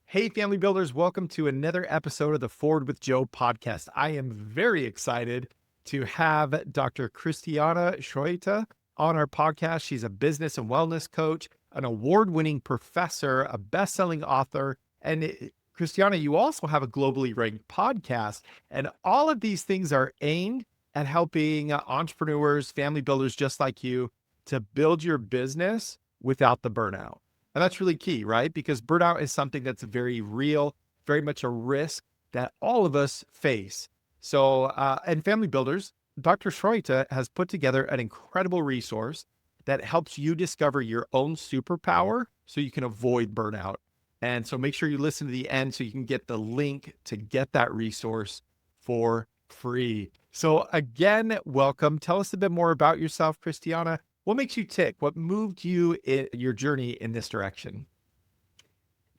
Hey, family builders, welcome to another episode of the Forward with Joe podcast. I am very excited to have Dr. Christiane Schroeter on our podcast. She's a business and wellness coach, an award-winning professor, a best-selling author, and Christiane, you also have a globally ranked podcast. And all of these things are aimed at helping entrepreneurs, family builders just like you to build your business without the burnout. And that's really key, right? Because burnout is something that's very real, very much a risk that all of us face. So, and family builders, Dr. Schroeter has put together an incredible resource that helps you discover your own superpower so you can avoid burnout. And so make sure you listen to the end so you can get the link to get that resource for free. So again, welcome. Tell us a bit more about yourself, Christiane. What makes you tick? What moved you in your journey in this direction?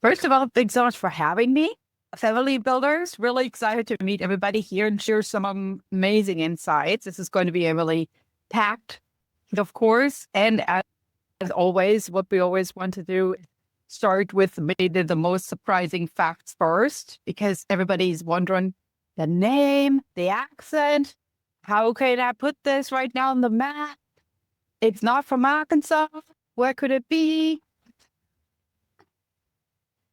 First of all, thanks so much for having me. Family builders, really excited to meet everybody here and share some amazing insights. This is going to be a really packed, of course. And as always, what we always want to do is start with maybe the most surprising facts first, because everybody's wondering the name, the accent. How can I put this right now on the map? It's not from Arkansas. Where could it be?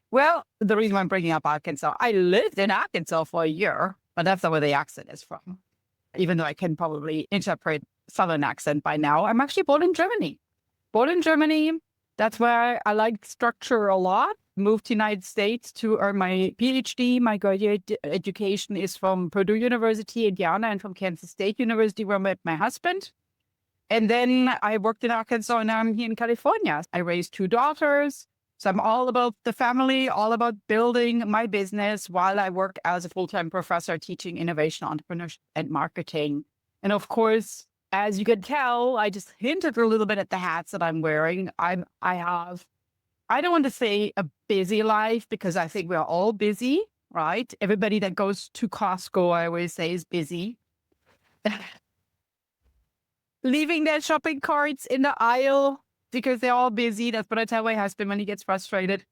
Well, the reason why I'm bringing up Arkansas, I lived in Arkansas for a year, but that's not where the accent is from. Even though I can probably interpret Southern accent by now, I'm actually born in Germany. Born in Germany, that's where I like structure a lot. Moved to the United States to earn my PhD. My graduate education is from Purdue University, Indiana, and from Kansas State University, where I met my husband. And then I worked in Arkansas, and now I'm here in California. I raised two daughters. So I'm all about the family, all about building my business while I work as a full-time professor teaching innovation, entrepreneurship, and marketing. And of course, as you can tell, I just hinted a little bit at the hats that I'm wearing. I don't want to say a busy life, because I think we're all busy, right? Everybody that goes to Costco, I always say, is busy. Leaving their shopping carts in the aisle because they're all busy. That's what I tell my husband when he gets frustrated.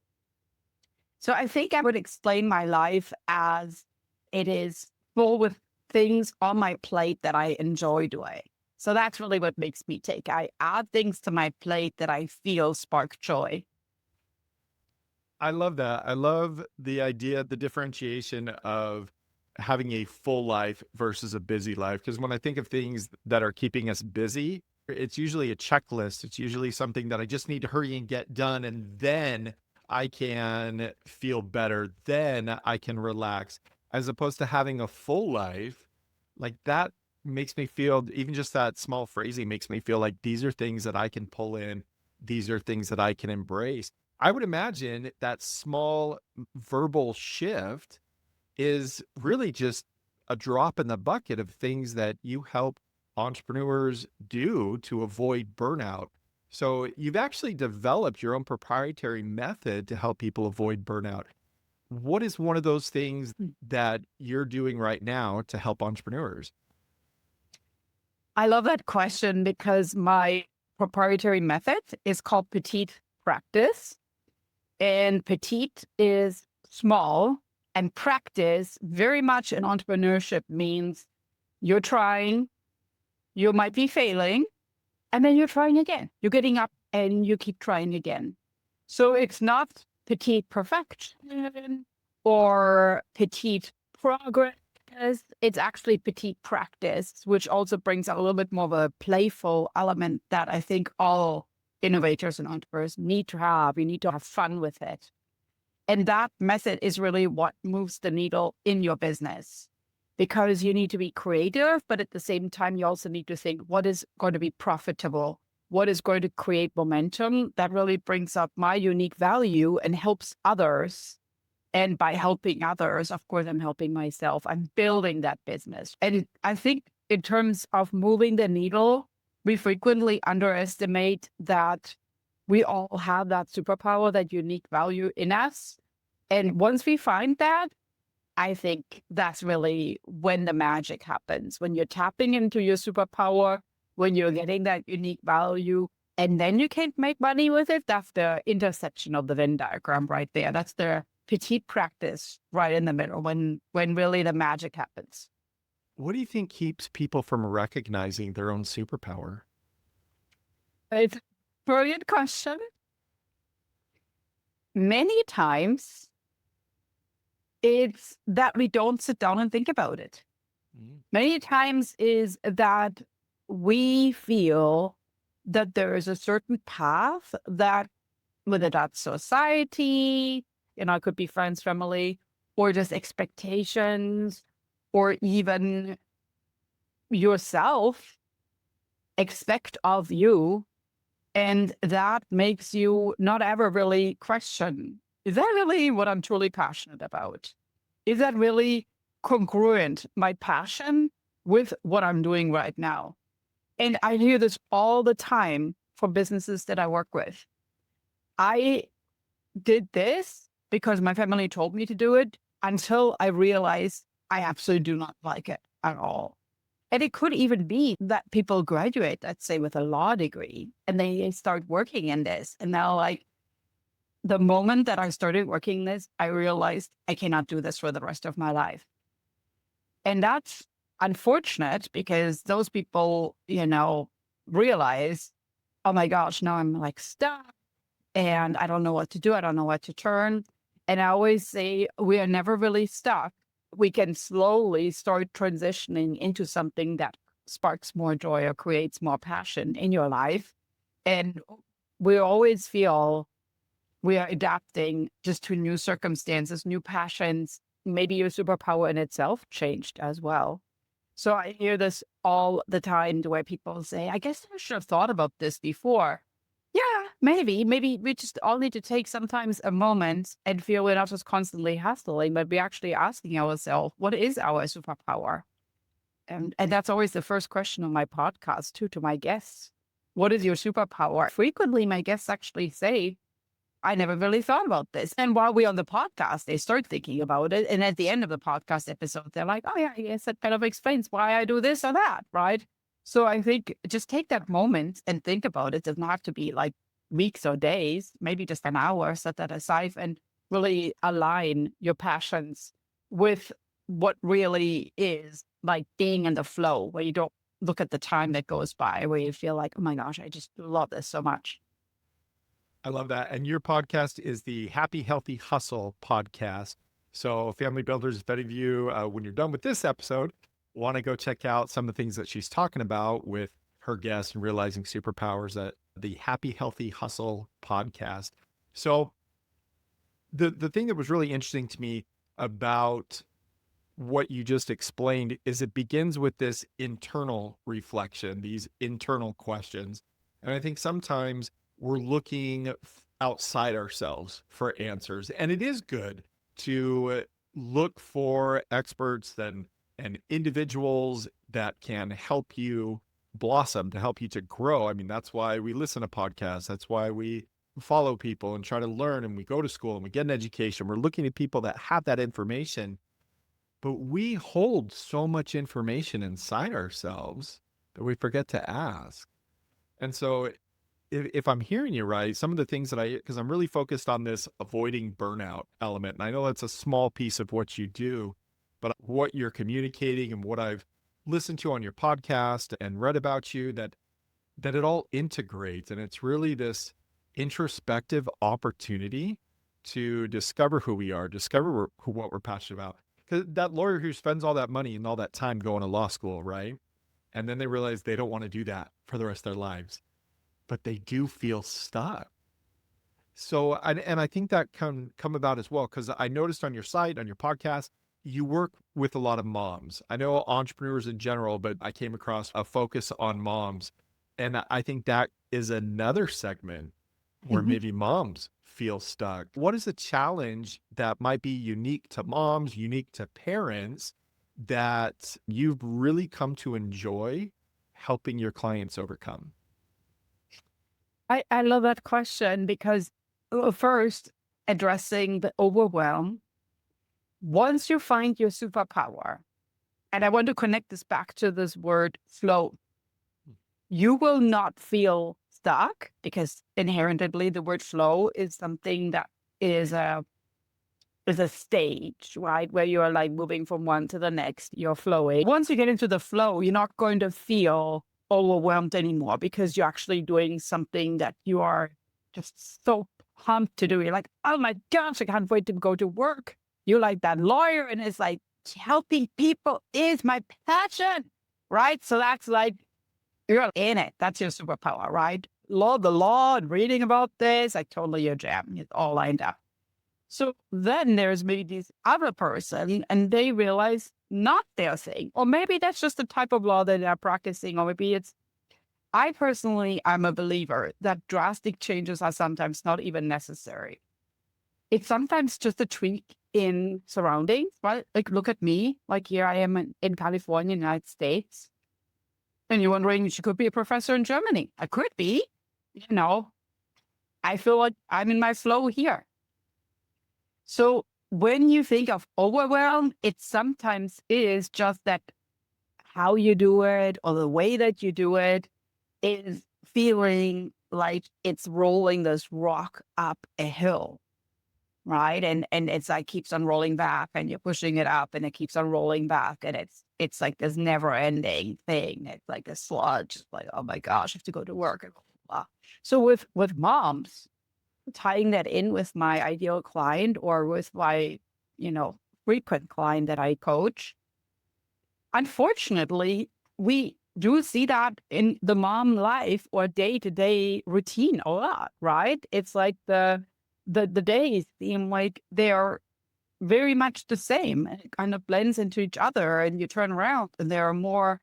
So I think I would explain my life as it is full with things on my plate that I enjoy doing. So that's really what makes me tick. I add things to my plate that I feel spark joy. I love that. I love the idea, the differentiation of having a full life versus a busy life. Because when I think of things that are keeping us busy, it's usually a checklist. It's usually something that I just need to hurry and get done. And then I can feel better. Then I can relax. As opposed to having a full life, like that makes me feel, even just that small phrasing makes me feel like these are things that I can pull in. These are things that I can embrace. I would imagine that small verbal shift is really just a drop in the bucket of things that you help entrepreneurs do to avoid burnout. So you've actually developed your own proprietary method to help people avoid burnout. What is one of those things that you're doing right now to help entrepreneurs? I love that question because my proprietary method is called Petite Practice. And petite is small, and practice very much in entrepreneurship means you're trying, you might be failing, and then you're trying again. You're getting up and you keep trying again. So it's not petite perfection or petite progress. It's actually petite practice, which also brings a little bit more of a playful element that I think all innovators and entrepreneurs need to have. You need to have fun with it. And that method is really what moves the needle in your business, because you need to be creative, but at the same time, you also need to think what is going to be profitable, what is going to create momentum that really brings up my unique value and helps others. And by helping others, of course, I'm helping myself. I'm building that business. And I think in terms of moving the needle, we frequently underestimate that we all have that superpower, that unique value in us. And once we find that, I think that's really when the magic happens, when you're tapping into your superpower, when you're getting that unique value, and then you can't make money with it. That's the intersection of the Venn diagram right there. That's the Petite Practice right in the middle when really the magic happens. What do you think keeps people from recognizing their own superpower? It's a brilliant question. Many times it's that we don't sit down and think about it. Mm. Many times is that we feel that there is a certain path that, whether that's society, it could be friends, family, or just expectations, or even yourself expect of you. And that makes you not ever really question, is that really what I'm truly passionate about? Is that really congruent, my passion, with what I'm doing right now? And I hear this all the time from businesses that I work with. I did this because my family told me to do it until I realized I absolutely do not like it at all. And it could even be that people graduate, let's say, with a law degree, and they start working in this. And now, like, the moment that I started working in this, I realized I cannot do this for the rest of my life. And that's unfortunate because those people, realize, oh my gosh, now I'm like stuck and I don't know what to do. I don't know what to turn. And I always say we are never really stuck. We can slowly start transitioning into something that sparks more joy or creates more passion in your life. And we always feel we are adapting just to new circumstances, new passions. Maybe your superpower in itself changed as well. So I hear this all the time, the way people say, I guess I should have thought about this before. Yeah, maybe. Maybe we just all need to take sometimes a moment and feel we're not just constantly hustling, but we're actually asking ourselves, what is our superpower? And that's always the first question on my podcast, too, to my guests. What is your superpower? Frequently, my guests actually say, I never really thought about this. And while we're on the podcast, they start thinking about it. And at the end of the podcast episode, they're like, oh, yeah, I guess that kind of explains why I do this or that, right? So I think just take that moment and think about it. It doesn't have to be like weeks or days, maybe just an hour, set that aside and really align your passions with what really is like being in the flow, where you don't look at the time that goes by, where you feel like, oh my gosh, I just love this so much. I love that. And your podcast is the Happy, Healthy Hustle podcast. So, family builders, if any of you, when you're done with this episode, want to go check out some of the things that she's talking about with her guests and realizing superpowers at the Happy, Healthy Hustle podcast. So, the thing that was really interesting to me about what you just explained is it begins with this internal reflection, these internal questions. And I think sometimes we're looking outside ourselves for answers. And it is good to look for experts and individuals that can help you blossom, to help you to grow. I mean, that's why we listen to podcasts. That's why we follow people and try to learn, and we go to school and we get an education. We're looking at people that have that information, but we hold so much information inside ourselves that we forget to ask. And so if I'm hearing you right, some of the things that because I'm really focused on this avoiding burnout element, and I know that's a small piece of what you do, but what you're communicating and what I've listened to on your podcast and read about you, that it all integrates. And it's really this introspective opportunity to discover who we are, discover what we're passionate about. Because that lawyer who spends all that money and all that time going to law school, right? And then they realize they don't want to do that for the rest of their lives, but they do feel stuck. So, and I think that can come about as well, because I noticed on your site, on your podcast, you work with a lot of moms. I know entrepreneurs in general, but I came across a focus on moms. And I think that is another segment where Mhm. maybe moms feel stuck. What is a challenge that might be unique to moms, unique to parents, that you've really come to enjoy helping your clients overcome? I love that question because first, addressing the overwhelm. Once you find your superpower, and I want to connect this back to this word flow, you will not feel stuck because inherently the word flow is something that is is a stage, right? Where you're like moving from one to the next, you're flowing. Once you get into the flow, you're not going to feel overwhelmed anymore because you're actually doing something that you are just so pumped to do. You're like, oh my gosh, I can't wait to go to work. You're like that lawyer, and it's like helping people is my passion, right? So that's like, you're in it. That's your superpower, right? The law and reading about this, like totally your jam. It's all lined up. So then there's maybe this other person and they realize not their thing. Or maybe that's just the type of law that they're practicing. Or maybe it's, I personally, I'm a believer that drastic changes are sometimes not even necessary. It's sometimes just a tweak in surroundings, right? Like, look at me. Like, here I am in California, United States. And you're wondering, she could be a professor in Germany. I could be, I feel like I'm in my flow here. So when you think of overwhelm, it sometimes is just that how you do it or the way that you do it is feeling like it's rolling this rock up a hill, right? And it's like keeps on rolling back and you're pushing it up and it keeps on rolling back. And it's like this never ending thing. It's like a sludge. It's like, oh my gosh, I have to go to work. And blah, blah, blah. So with moms, tying that in with my ideal client or with my, frequent client that I coach, unfortunately, we do see that in the mom life or day-to-day routine a lot, right? It's like the days seem like they're very much the same and it kind of blends into each other. And you turn around and there are more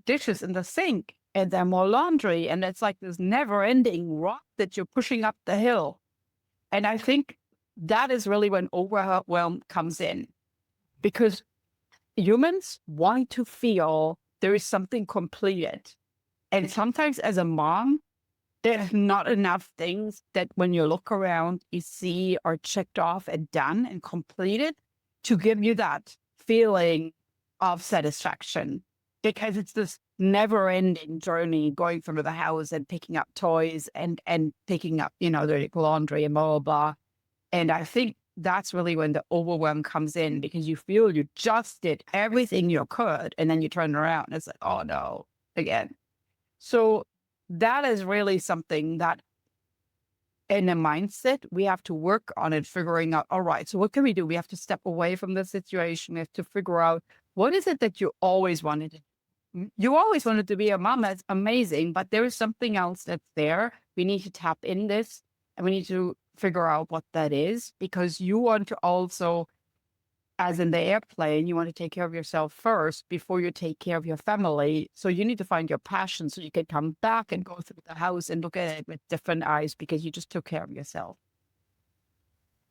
dishes in the sink and there are more laundry. And it's like this never-ending rock that you're pushing up the hill. And I think that is really when overwhelm comes in, because humans want to feel there is something completed. And sometimes as a mom, there's not enough things that when you look around, you see are checked off and done and completed to give you that feeling of satisfaction. Because it's this never-ending journey going through the house and picking up toys and picking up, the laundry and blah, blah, blah. And I think that's really when the overwhelm comes in, because you feel you just did everything you could, and then you turn around and it's like, oh no, again. So that is really something that in a mindset, we have to work on it, figuring out, all right, so what can we do? We have to step away from the situation. We have to figure out, what is it that you always wanted to do? You always wanted to be a mom. That's amazing, but there is something else that's there. We need to tap in this and we need to figure out what that is, because you want to also, as in the airplane, you want to take care of yourself first before you take care of your family. So you need to find your passion so you can come back and go through the house and look at it with different eyes because you just took care of yourself.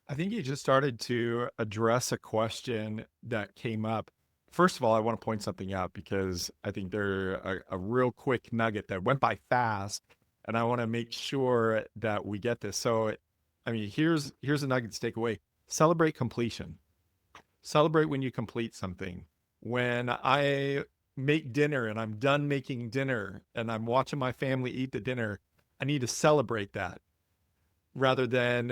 I think you just started to address a question that came up. First of all, I want to point something out because I think they're a real quick nugget that went by fast, and I want to make sure that we get this. So, I mean, here's a nugget to take away. Celebrate completion. Celebrate when you complete something. When I make dinner and I'm done making dinner and I'm watching my family eat the dinner, I need to celebrate that rather than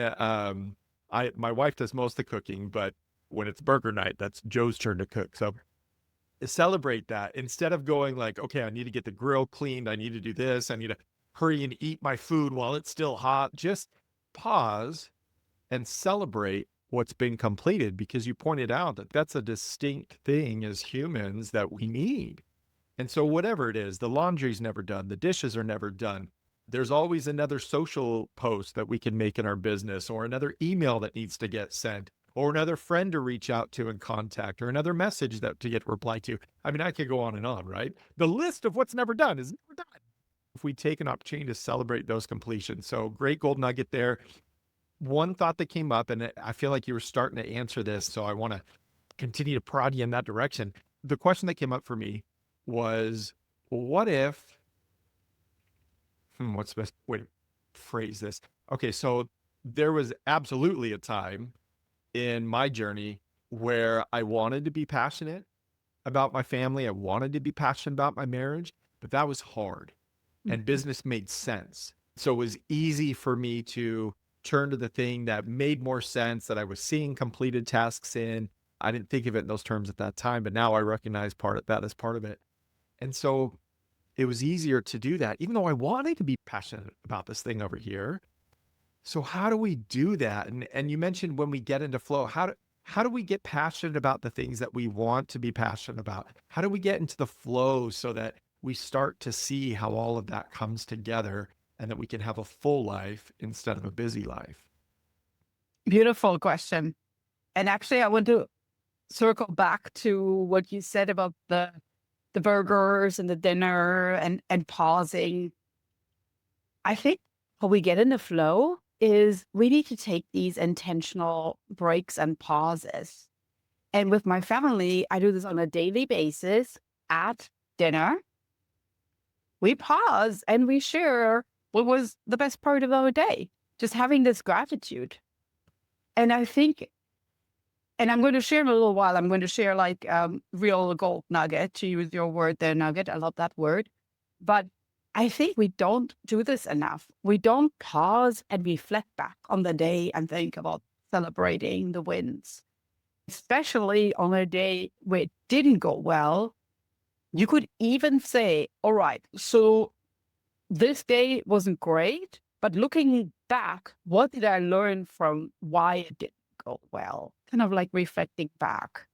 my wife does most of the cooking, but when it's burger night, that's Joe's turn to cook. So celebrate that instead of going like, okay, I need to get the grill cleaned. I need to do this. I need to hurry and eat my food while it's still hot. Just pause and celebrate what's been completed, because you pointed out that that's a distinct thing as humans that we need. And so whatever it is, the laundry's never done, the dishes are never done. There's always another social post that we can make in our business, or another email that needs to get sent, or another friend to reach out to and contact, or another message that to get replied to. I mean, I could go on and on, right? The list of what's never done is never done. If we take an opportunity to celebrate those completions. So great gold nugget there. One thought that came up, and I feel like you were starting to answer this, so I want to continue to prod you in that direction. The question that came up for me was, what if, what's the best way to phrase this? Okay, so there was absolutely a time in my journey where I wanted to be passionate about my family. I wanted to be passionate about my marriage, but that was hard and business made sense. So it was easy for me to turn to the thing that made more sense, that I was seeing completed tasks in. I didn't think of it in those terms at that time, but now I recognize part of that as part of it. And so it was easier to do that, even though I wanted to be passionate about this thing over here. So how do we do that? And you mentioned when we get into flow, how do we get passionate about the things that we want to be passionate about? How do we get into the flow so that we start to see how all of that comes together and that we can have a full life instead of a busy life? Beautiful question. And actually, I want to circle back to what you said about the burgers and the dinner and pausing. I think how we get in the flow is we need to take these intentional breaks and pauses. And with my family, I do this on a daily basis. At dinner, we pause and we share what was the best part of our day, just having this gratitude. And I think, and I'm going to share in a little while, I'm going to share like real gold nugget, to use your word there, nugget. I love that word. But I think we don't do this enough. We don't pause and reflect back on the day and think about celebrating the wins, especially on a day where it didn't go well. You could even say, all right, so this day wasn't great, but looking back, what did I learn from why it didn't go well? Kind of like reflecting back.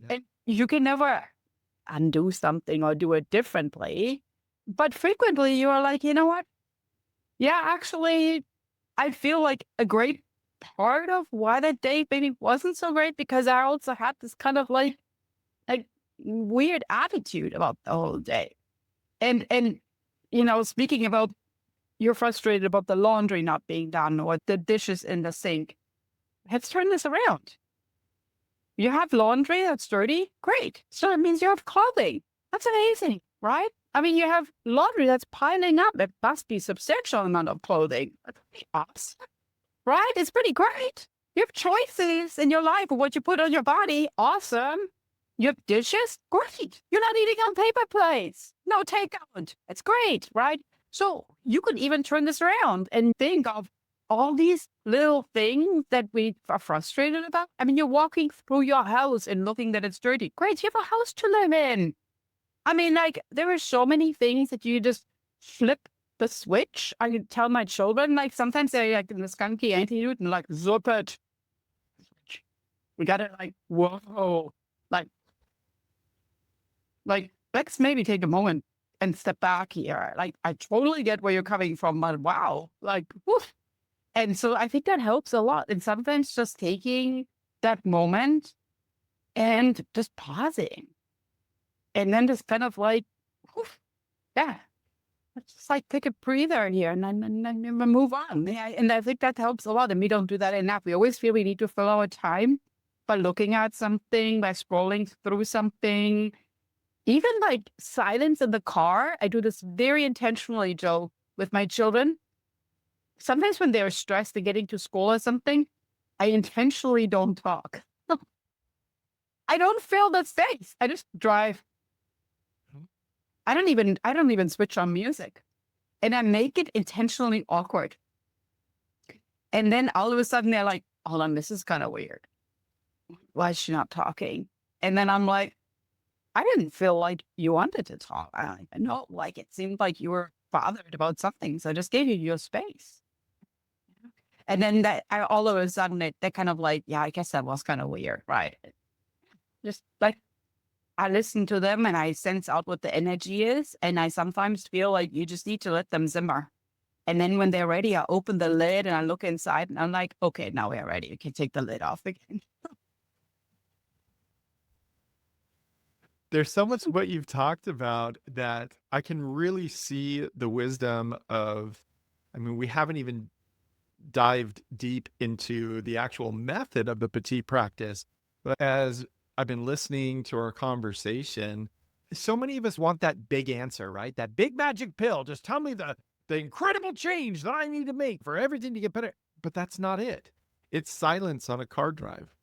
Yeah. And you can never undo something or do it differently. But frequently you are like, you know what? Yeah, actually, I feel like a great part of why that day maybe wasn't so great because I also had this kind of like weird attitude about the whole day. And speaking about you're frustrated about the laundry not being done or the dishes in the sink. Let's turn this around. You have laundry that's dirty? Great. So it means you have clothing. That's amazing, right? I mean, you have laundry that's piling up. It must be a substantial amount of clothing. That's pretty awesome, right? It's pretty great. You have choices in your life of what you put on your body. Awesome. You have dishes? Great. You're not eating on paper plates. No takeout. It's great, right? So you could even turn this around and think of all these little things that we are frustrated about. I mean, you're walking through your house and looking that it's dirty. Great. You have a house to live in. I mean, like, there are so many things that you just flip the switch. I can tell my children, like, sometimes they're like in the skunky attitude and like, zip it. We got to like, whoa, like, let's maybe take a moment and step back here. Like, I totally get where you're coming from, but wow, like, woof. And so I think that helps a lot. And sometimes just taking that moment and just pausing. And then just kind of like, woof, yeah, let's just like take a breather here and then move on. Yeah, and I think that helps a lot. And we don't do that enough. We always feel we need to fill our time by looking at something, by scrolling through something. Even like silence in the car. I do this very intentionally, Joe, with my children. Sometimes when they're stressed and getting to school or something, I intentionally don't talk. I don't fill the space. I just drive. I don't even switch on music. And I make it intentionally awkward. And then all of a sudden they're like, hold on, this is kind of weird. Why is she not talking? And then I'm like, I didn't feel like you wanted to talk. I know, like, it seemed like you were bothered about something. So I just gave you your space. And then all of a sudden they're kind of like, yeah, I guess that was kind of weird. Right. Just like, I listen to them and I sense out what the energy is. And I sometimes feel like you just need to let them simmer. And then when they're ready, I open the lid and I look inside and I'm like, okay, now we're ready. You can take the lid off again. There's so much what you've talked about that I can really see the wisdom of. I mean, we haven't even dived deep into the actual method of the Petite Practice, but as I've been listening to our conversation, so many of us want that big answer, right? That big magic pill. Just tell me the incredible change that I need to make for everything to get better. But that's not it. It's silence on a car drive.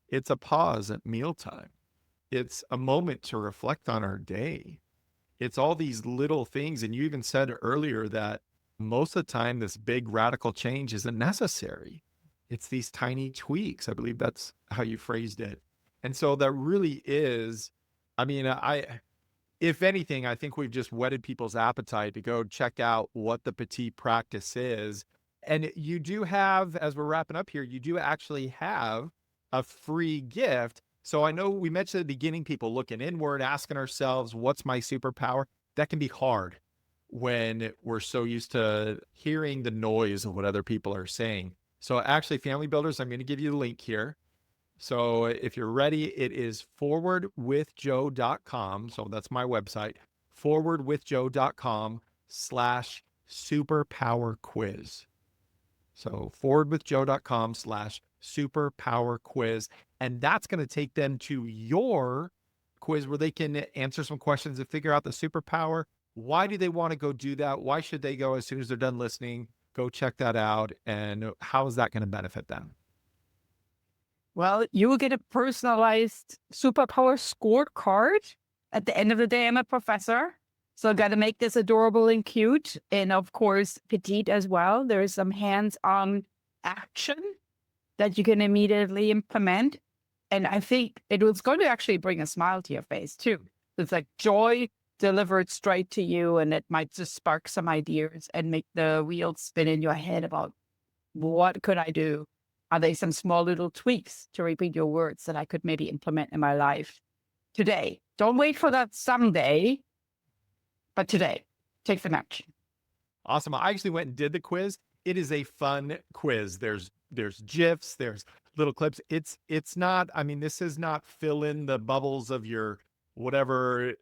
It's a pause at mealtime. It's a moment to reflect on our day. It's all these little things. And you even said earlier that most of the time, this big radical change isn't necessary. It's these tiny tweaks. I believe that's how you phrased it. And so that really is, I mean, if anything, I think we've just whetted people's appetite to go check out what the Petite Practice is. And you do have, as we're wrapping up here, you do actually have a free gift. So I know we mentioned at the beginning, people looking inward, asking ourselves, what's my superpower? That can be hard when we're so used to hearing the noise of what other people are saying. So actually, family builders, I'm going to give you the link here. So if you're ready, it is forwardwithjoe.com. So that's my website, forwardwithjoe.com/superpower quiz. So forwardwithjoe.com/superpower quiz. And that's going to take them to your quiz where they can answer some questions and figure out the superpower. Why do they want to go do that? Why should they go as soon as they're done listening? Go check that out. And how is that going to benefit them? Well, you will get a personalized superpower scorecard. At the end of the day, I'm a professor. So I got to make this adorable and cute. And of course, petite as well. There is some hands-on action that you can immediately implement. And I think it was going to actually bring a smile to your face too. It's like joy delivered straight to you. And it might just spark some ideas and make the wheels spin in your head about what could I do? Are there some small little tweaks, to repeat your words, that I could maybe implement in my life today? Don't wait for that someday, but today, take some action. Awesome. I actually went and did the quiz. It is a fun quiz. There's GIFs, there's little clips. It's not, I mean, this is not fill in the bubbles of your whatever,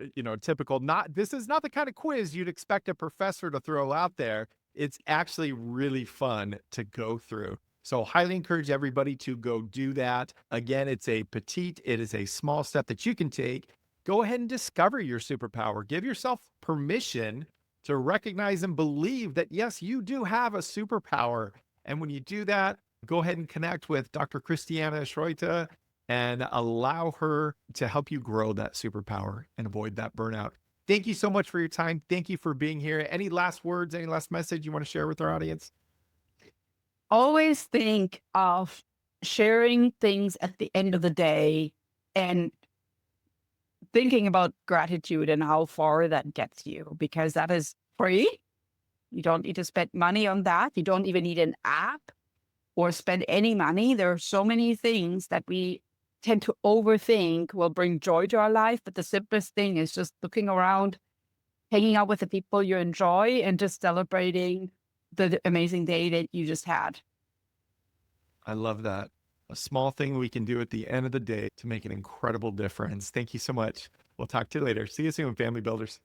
typical, this is not the kind of quiz you'd expect a professor to throw out there. It's actually really fun to go through. So highly encourage everybody to go do that. Again, it is a small step that you can take. Go ahead and discover your superpower. Give yourself permission to recognize and believe that, yes, you do have a superpower. And when you do that, go ahead and connect with Dr. Christiane Schroeter and allow her to help you grow that superpower and avoid that burnout. Thank you so much for your time. Thank you for being here. Any last words, any last message you want to share with our audience? Always think of sharing things at the end of the day and thinking about gratitude and how far that gets you, because that is free. You don't need to spend money on that. You don't even need an app or spend any money. There are so many things that we tend to overthink will bring joy to our life. But the simplest thing is just looking around, hanging out with the people you enjoy, and just celebrating the amazing day that you just had. I love that. A small thing we can do at the end of the day to make an incredible difference. Thank you so much. We'll talk to you later. See you soon, family builders.